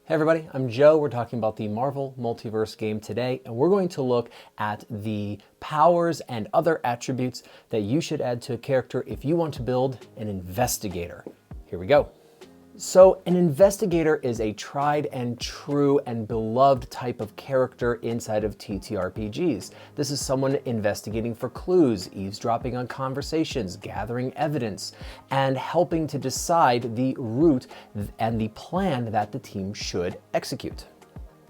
Hey everybody, I'm Joe. We're talking about the Marvel Multiverse game today, and we're going to look at the powers and other attributes that you should add to a character if you want to build an investigator. Here we go. So an investigator is a tried and true and beloved type of character inside of TTRPGs. This is someone investigating for clues, eavesdropping on conversations, gathering evidence, and helping to decide the route and the plan that the team should execute.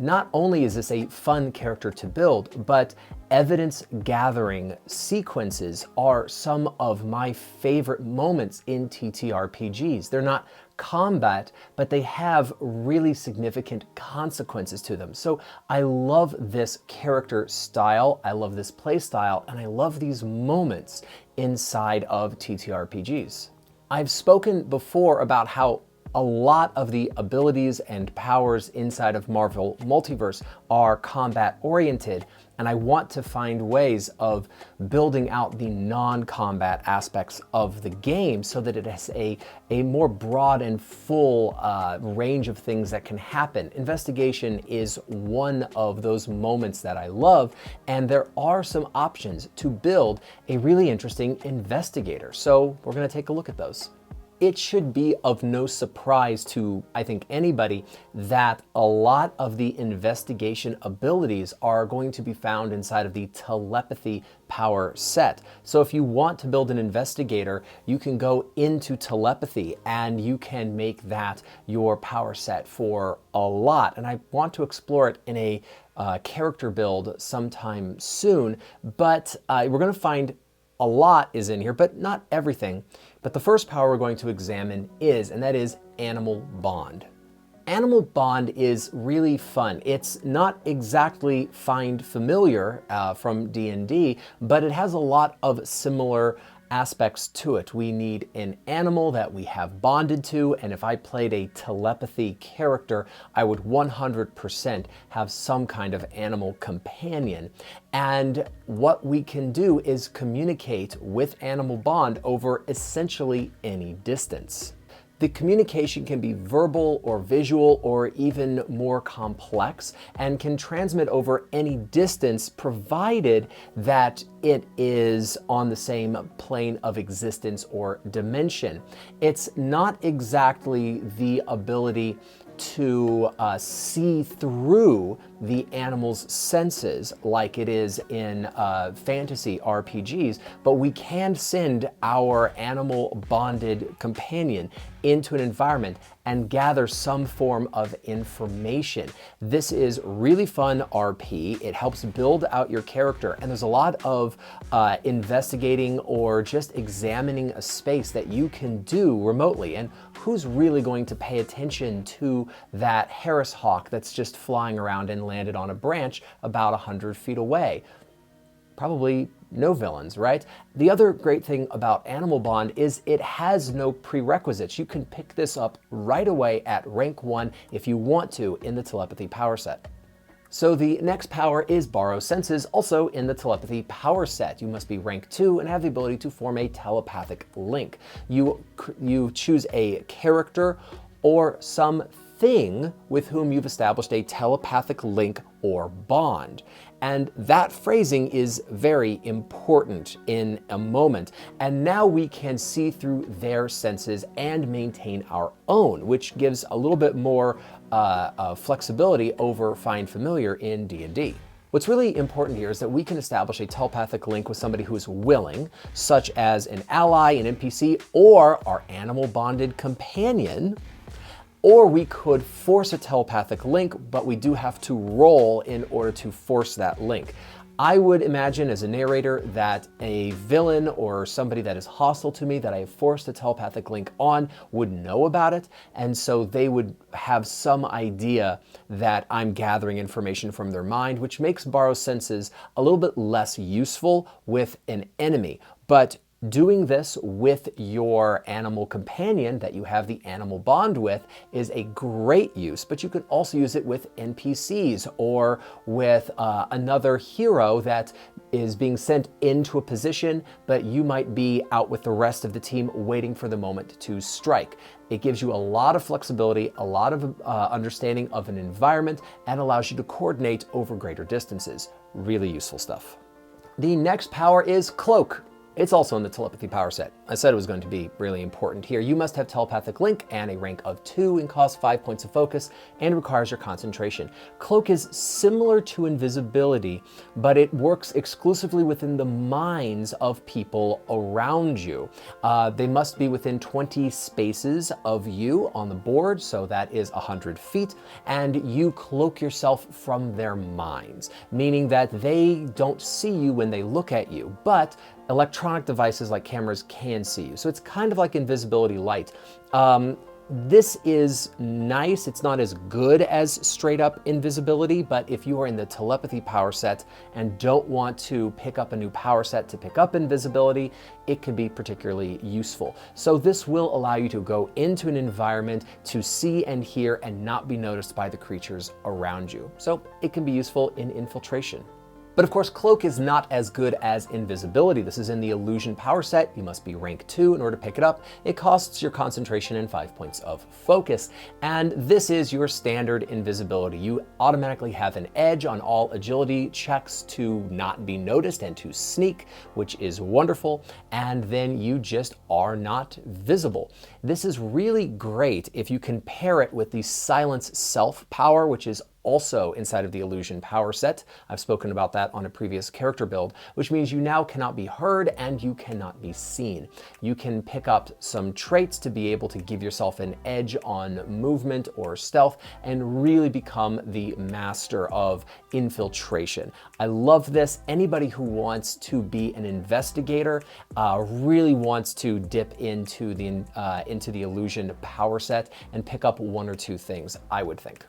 Not only is this a fun character to build, but evidence gathering sequences are some of my favorite moments in TTRPGs. They're not combat, but they have really significant consequences to them. So I love this character style, I love this play style, and I love these moments inside of TTRPGs. I've spoken before about how a lot of the abilities and powers inside of Marvel Multiverse are combat oriented, and I want to find ways of building out the non-combat aspects of the game so that it has a more broad and full range of things that can happen. Investigation is one of those moments that I love, and there are some options to build a really interesting investigator. So we're going to take a look at those. It should be of no surprise to, I think, anybody that a lot of the investigation abilities are going to be found inside of the telepathy power set. So if you want to build an investigator, you can go into telepathy and you can make that your power set for a lot. And I want to explore it in a character build sometime soon, but we're going to find a lot is in here, but not everything. But the first power we're going to examine is, and that is Animal Bond. Animal Bond is really fun. It's not exactly find familiar from D&D, but it has a lot of similar aspects to it. We need an animal that we have bonded to, and if I played a telepathy character, I would 100% have some kind of animal companion. And what we can do is communicate with Animal Bond over essentially any distance. The communication can be verbal or visual or even more complex and can transmit over any distance provided that it is on the same plane of existence or dimension. It's not exactly the ability to see through the animal's senses like it is in fantasy RPGs, but we can send our animal bonded companion into an environment and gather some form of information. This is really fun RP. It helps build out your character, and there's a lot of investigating or just examining a space that you can do remotely. And who's really going to pay attention to that Harris hawk that's just flying around and landed on a branch about 100 feet away? Probably no villains, right? The other great thing about Animal Bond is it has no prerequisites. You can pick this up right away at rank 1 if you want to in the telepathy power set. So the next power is Borrow Senses, also in the telepathy power set. You must be rank 2 and have the ability to form a telepathic link. You choose a character or something with whom you've established a telepathic link or bond. And that phrasing is very important in a moment. And now we can see through their senses and maintain our own, which gives a little bit more flexibility over Find Familiar in D&D. What's really important here is that we can establish a telepathic link with somebody who is willing, such as an ally, an NPC, or our animal bonded companion. Or we could force a telepathic link, but we do have to roll in order to force that link. I would imagine as a narrator that a villain or somebody that is hostile to me that I have forced a telepathic link on would know about it, and so they would have some idea that I'm gathering information from their mind, which makes Borrow Senses a little bit less useful with an enemy. But Doing this with your animal companion that you have the animal bond with is a great use, but you can also use it with NPCs or with another hero that is being sent into a position, but you might be out with the rest of the team waiting for the moment to strike. It gives you a lot of flexibility, a lot of understanding of an environment, and allows you to coordinate over greater distances. Really useful stuff. The next power is Cloak. It's also in the telepathy power set. I said it was going to be really important here. You must have telepathic link and a rank of 2 and costs 5 points of focus and requires your concentration. Cloak is similar to invisibility, but it works exclusively within the minds of people around you. They must be within 20 spaces of you on the board, so that is 100 feet, and you cloak yourself from their minds, meaning that they don't see you when they look at you, but electronic devices like cameras can see you. So it's kind of like invisibility light. This is nice. It's not as good as straight up invisibility, but if you are in the telepathy power set and don't want to pick up a new power set to pick up invisibility, it can be particularly useful. So this will allow you to go into an environment to see and hear and not be noticed by the creatures around you. So it can be useful in infiltration. But of course, Cloak is not as good as Invisibility. This is in the Illusion power set. You must be rank 2 in order to pick it up. It costs your concentration and 5 points of focus. And this is your standard invisibility. You automatically have an edge on all agility checks to not be noticed and to sneak, which is wonderful. And then you just are not visible. This is really great if you can pair it with the Silence Self power, which is also inside of the Illusion power set. I've spoken about that on a previous character build, which means you now cannot be heard and you cannot be seen. You can pick up some traits to be able to give yourself an edge on movement or stealth and really become the master of infiltration. I love this. Anybody who wants to be an investigator really wants to dip into the Illusion power set and pick up 1 or 2 things, I would think.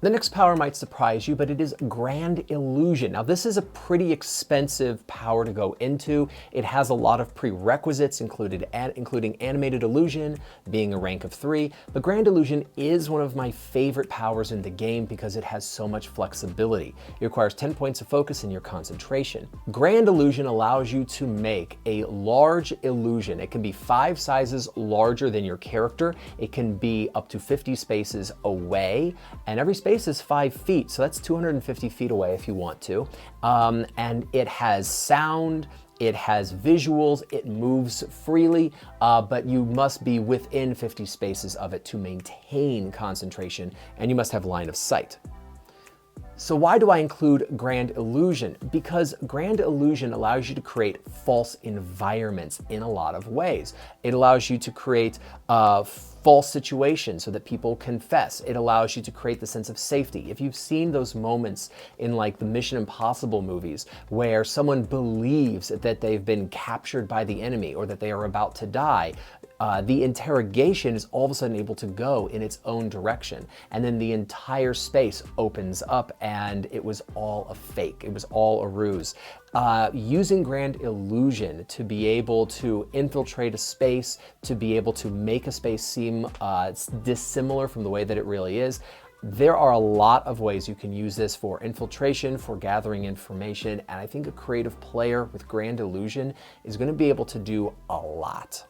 The next power might surprise you, but it is Grand Illusion. Now, this is a pretty expensive power to go into. It has a lot of prerequisites, including Animated Illusion, being a rank of 3, but Grand Illusion is one of my favorite powers in the game because it has so much flexibility. It requires 10 points of focus in your concentration. Grand Illusion allows you to make a large illusion. It can be 5 sizes larger than your character. It can be up to 50 spaces away, and every space is 5 feet, so that's 250 feet away if you want to. And it has sound, it has visuals, it moves freely, but you must be within 50 spaces of it to maintain concentration, and you must have line of sight. So why do I include Grand Illusion? Because Grand Illusion allows you to create false environments in a lot of ways. It allows you to create false situations so that people confess. It allows you to create the sense of safety. If you've seen those moments in like the Mission Impossible movies where someone believes that they've been captured by the enemy or that they are about to die, the interrogation is all of a sudden able to go in its own direction. And then the entire space opens up and it was all a fake. It was all a ruse. Using Grand Illusion to be able to infiltrate a space, to be able to make a space seem dissimilar from the way that it really is, there are a lot of ways you can use this for infiltration, for gathering information, and I think a creative player with Grand Illusion is going to be able to do a lot.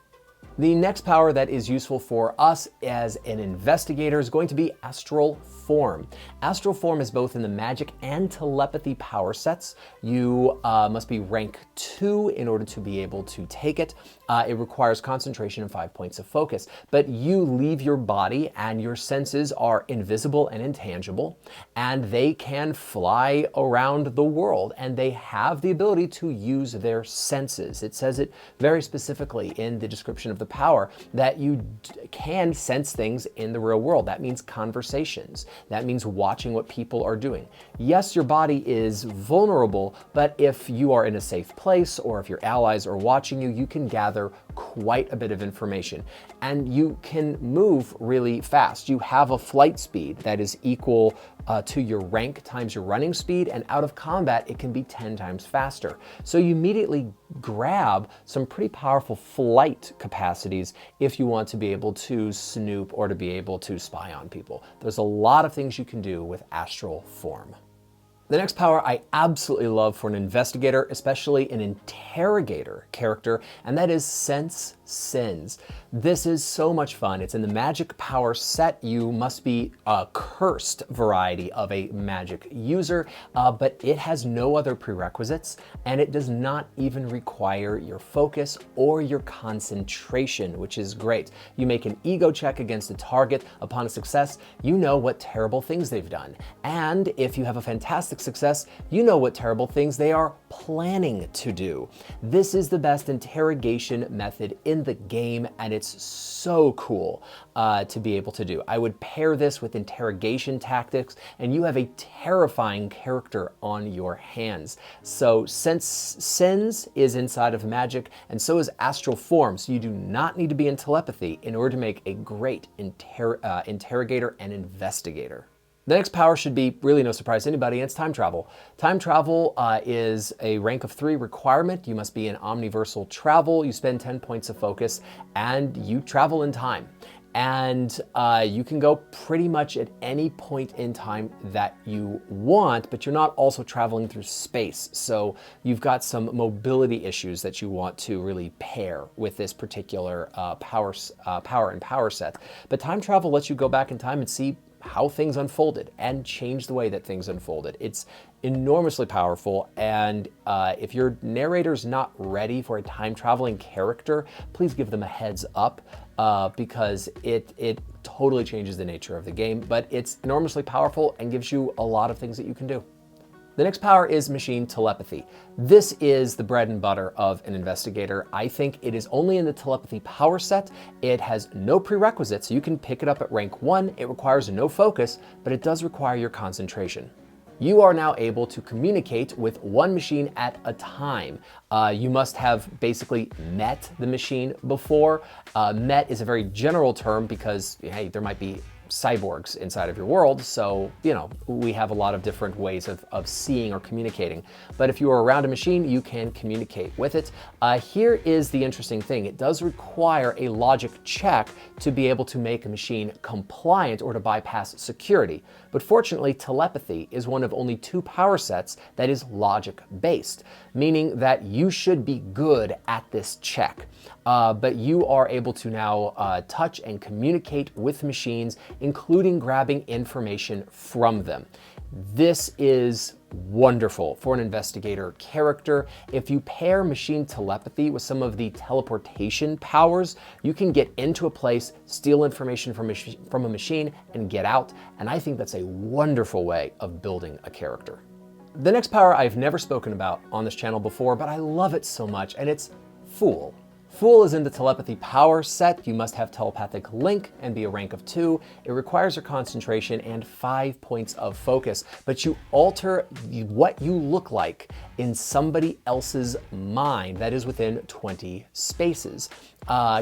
The next power that is useful for us as an investigator is going to be Astral Form. Astral Form is both in the magic and telepathy power sets. You must be rank 2 in order to be able to take it. It requires concentration and 5 points of focus, but you leave your body and your senses are invisible and intangible, and they can fly around the world, and they have the ability to use their senses. It says it very specifically in the description of the power that you can sense things in the real world. That means conversations. That means watching what people are doing. Yes, your body is vulnerable, but if you are in a safe place or if your allies are watching you, you can gather quite a bit of information, and you can move really fast. You have a flight speed that is equal to your rank times your running speed, and out of combat, it can be 10 times faster. So you immediately grab some pretty powerful flight capacities if you want to be able to snoop or to be able to spy on people. There's a lot of things you can do with Astral Form. The next power I absolutely love for an investigator, especially an interrogator character, and that is Sense Sins. This is so much fun. It's in the magic power set. You must be a cursed variety of a magic user, but it has no other prerequisites, and it does not even require your focus or your concentration, which is great. You make an ego check against a target. Upon a success, you know what terrible things they've done. And if you have a fantastic success, you know what terrible things they are planning to do. This is the best interrogation method in the game, and it's so cool to be able to do. I would pair this with interrogation tactics, and you have a terrifying character on your hands. So since Sins is inside of magic, and so is Astral Form, so you do not need to be in telepathy in order to make a great interrogator and investigator. The next power should be really no surprise to anybody, and it's time travel. Time travel is a rank of 3 requirement. You must be in omniversal travel. You spend 10 points of focus, and you travel in time. And you can go pretty much at any point in time that you want, but you're not also traveling through space. So you've got some mobility issues that you want to really pair with this particular power set. But time travel lets you go back in time and see how things unfolded and change the way that things unfolded. It's enormously powerful, and if your narrator's not ready for a time traveling character, please give them a heads up because it totally changes the nature of the game, but it's enormously powerful and gives you a lot of things that you can do. The next power is machine telepathy. This is the bread and butter of an investigator. I think it is only in the telepathy power set. It has no prerequisites. You can pick it up at rank 1. It requires no focus, but it does require your concentration. You are now able to communicate with one machine at a time. You must have basically met the machine before. Met is a very general term because, hey, there might be cyborgs inside of your world, so we have a lot of different ways of seeing or communicating. But if you are around a machine, you can communicate with it. Here is the interesting thing. It does require a logic check to be able to make a machine compliant or to bypass security. But fortunately, telepathy is one of only 2 power sets that is logic based, meaning that you should be good at this check. But you are able to now touch and communicate with machines, including grabbing information from them. This is wonderful for an investigator character. If you pair machine telepathy with some of the teleportation powers, you can get into a place, steal information from a machine, and get out. And I think that's a wonderful way of building a character. The next power I've never spoken about on this channel before, but I love it so much, and it's Fool. Fool is in the telepathy power set. You must have telepathic link and be a rank of 2. It requires your concentration and 5 points of focus, but you alter what you look like in somebody else's mind that is within 20 spaces.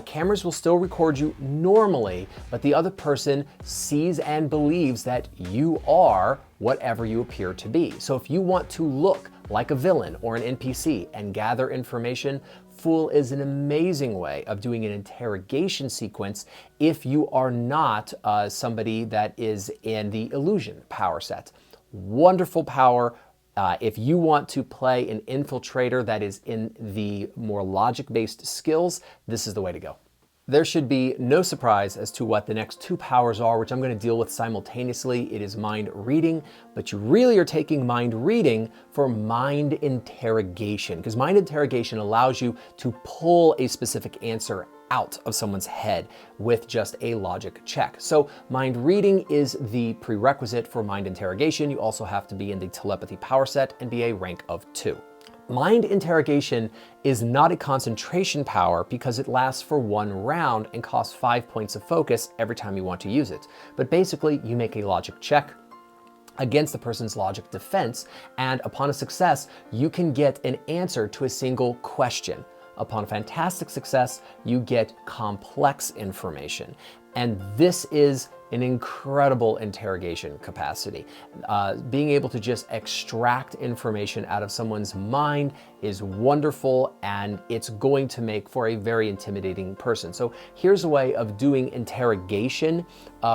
Cameras will still record you normally, but the other person sees and believes that you are whatever you appear to be. So if you want to look like a villain or an NPC and gather information, Fool is an amazing way of doing an interrogation sequence if you are not somebody that is in the illusion power set. Wonderful power. If you want to play an infiltrator that is in the more logic-based skills, this is the way to go. There should be no surprise as to what the next 2 powers are, which I'm going to deal with simultaneously. It is mind reading, but you really are taking mind reading for mind interrogation, because mind interrogation allows you to pull a specific answer out of someone's head with just a logic check. So mind reading is the prerequisite for mind interrogation. You also have to be in the telepathy power set and be a rank of 2. Mind interrogation is not a concentration power because it lasts for 1 round and costs 5 points of focus every time you want to use it. But basically, you make a logic check against the person's logic defense, and upon a success, you can get an answer to a single question. Upon fantastic success, you get complex information. And this is an incredible interrogation capacity. Being able to just extract information out of someone's mind is wonderful, and it's going to make for a very intimidating person. So here's a way of doing interrogation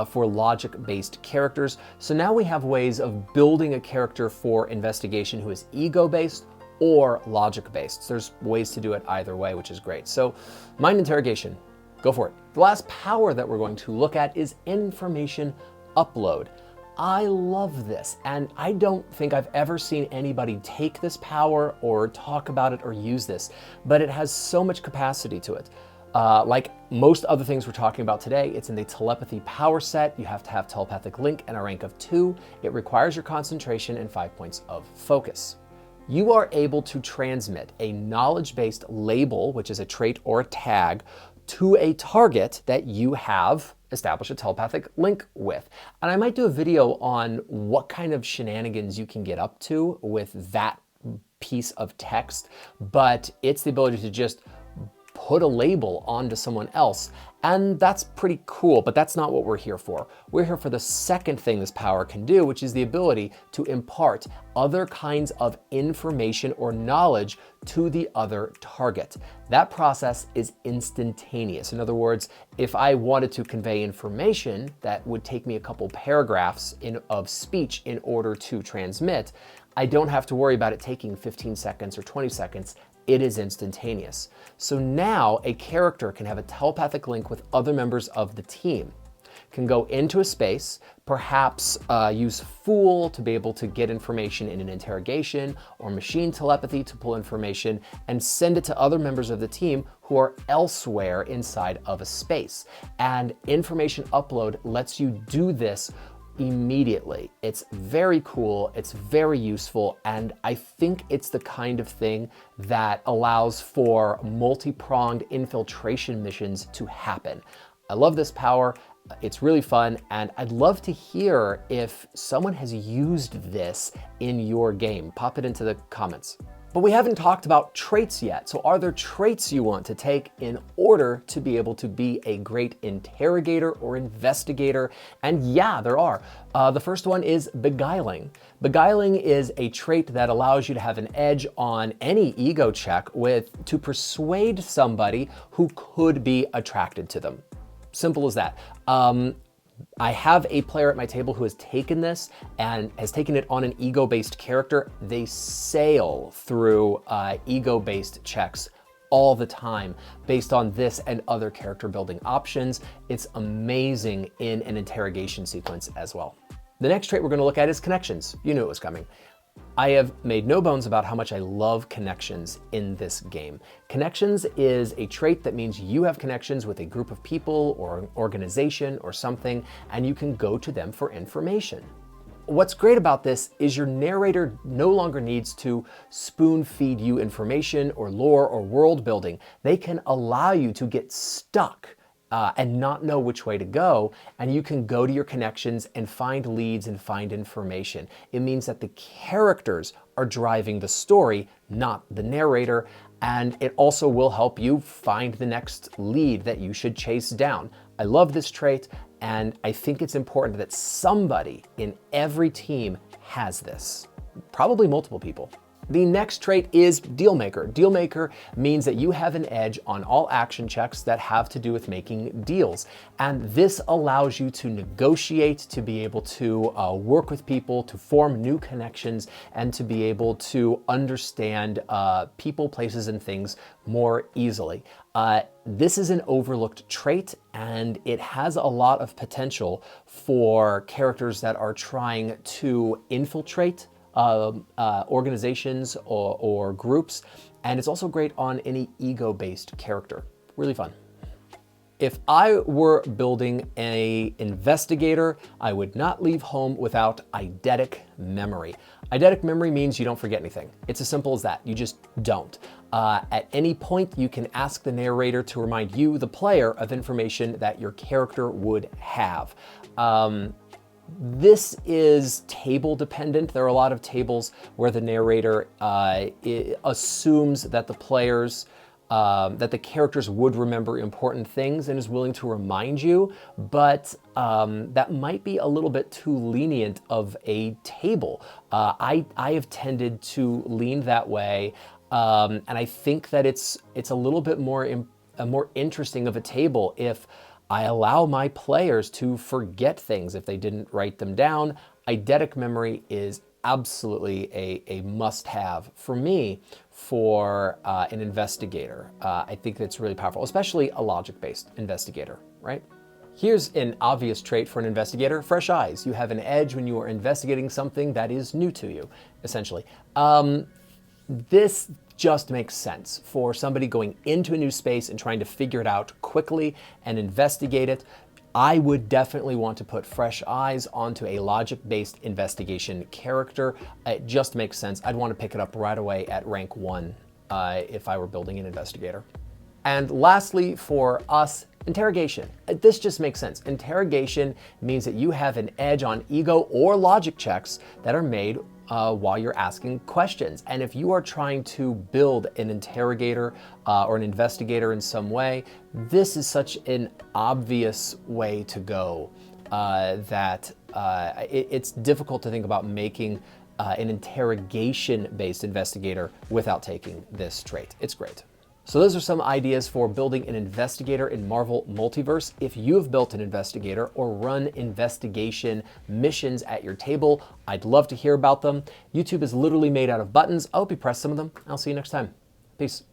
for logic-based characters. So now we have ways of building a character for investigation who is ego-based or logic-based. So there's ways to do it either way, which is great. So mind interrogation, go for it. The last power that we're going to look at is information upload. I love this, and I don't think I've ever seen anybody take this power or talk about it or use this, but it has so much capacity to it. Like most other things we're talking about today, it's in the telepathy power set. You have to have telepathic link and a rank of 2. It requires your concentration and 5 points of focus. You are able to transmit a knowledge-based label, which is a trait or a tag, to a target that you have established a telepathic link with. And I might do a video on what kind of shenanigans you can get up to with that piece of text, but it's the ability to just put a label onto someone else, and that's pretty cool, but that's not what we're here for. We're here for the second thing this power can do, which is the ability to impart other kinds of information or knowledge to the other target. That process is instantaneous. In other words, if I wanted to convey information that would take me a couple paragraphs of speech in order to transmit, I don't have to worry about it taking 15 seconds or 20 seconds. It is instantaneous. So now a character can have a telepathic link with other members of the team, can go into a space, perhaps use Fool to be able to get information in an interrogation, or machine telepathy to pull information and send it to other members of the team who are elsewhere inside of a space. And information upload lets you do this immediately. It's very cool, it's very useful, and I think it's the kind of thing that allows for multi-pronged infiltration missions to happen. I love this power, it's really fun, and I'd love to hear if someone has used this in your game. Pop it into the comments. But we haven't talked about traits yet. So are there traits you want to take in order to be able to be a great interrogator or investigator? And yeah, there are. The first one is beguiling. Beguiling is a trait that allows you to have an edge on any ego check to persuade somebody who could be attracted to them. Simple as that. I have a player at my table who has taken this and has taken it on an ego-based character. They sail through ego-based checks all the time based on this and other character building options. It's amazing in an interrogation sequence as well. The next trait we're going to look at is connections. You knew it was coming. I have made no bones about how much I love connections in this game. Connections is a trait that means you have connections with a group of people or an organization or something, and you can go to them for information. What's great about this is your narrator no longer needs to spoon feed you information or lore or world building. They can allow you to get stuck and not know which way to go, and you can go to your connections and find leads and find information. It means that the characters are driving the story, not the narrator, and it also will help you find the next lead that you should chase down. I love this trait, and I think it's important that somebody in every team has this. Probably multiple people. The next trait is Dealmaker. Dealmaker means that you have an edge on all action checks that have to do with making deals. And this allows you to negotiate, to be able to work with people, to form new connections, and to be able to understand people, places, and things more easily. This is an overlooked trait, and it has a lot of potential for characters that are trying to infiltrate organizations or groups, and it's also great on any ego-based character. Really fun. If I were building an investigator, I would not leave home without eidetic memory. Eidetic memory means you don't forget anything. It's as simple as that. You just don't. At any point, you can ask the narrator to remind you, the player, of information that your character would have. This is table dependent. There are a lot of tables where the narrator assumes that the players that the characters would remember important things and is willing to remind you, but that might be a little bit too lenient of a table. I have tended to lean that way, and I think that it's a little bit more interesting of a table if I allow my players to forget things if they didn't write them down. Eidetic memory is absolutely a must-have for me for an investigator. I think that's really powerful, especially a logic-based investigator, right? Here's an obvious trait for an investigator: fresh eyes. You have an edge when you are investigating something that is new to you, essentially. This just makes sense for somebody going into a new space and trying to figure it out quickly and investigate it. I would definitely want to put fresh eyes onto a logic-based investigation character. It just makes sense. I'd want to pick it up right away at rank 1 if I were building an investigator. And lastly, for us, interrogation. This just makes sense. Interrogation means that you have an edge on ego or logic checks that are made while you're asking questions. And if you are trying to build an interrogator or an investigator in some way, this is such an obvious way to go that it's difficult to think about making an interrogation-based investigator without taking this trait. It's great. So those are some ideas for building an investigator in Marvel Multiverse. If you have built an investigator or run investigation missions at your table, I'd love to hear about them. YouTube is literally made out of buttons. I hope you press some of them. I'll see you next time. Peace.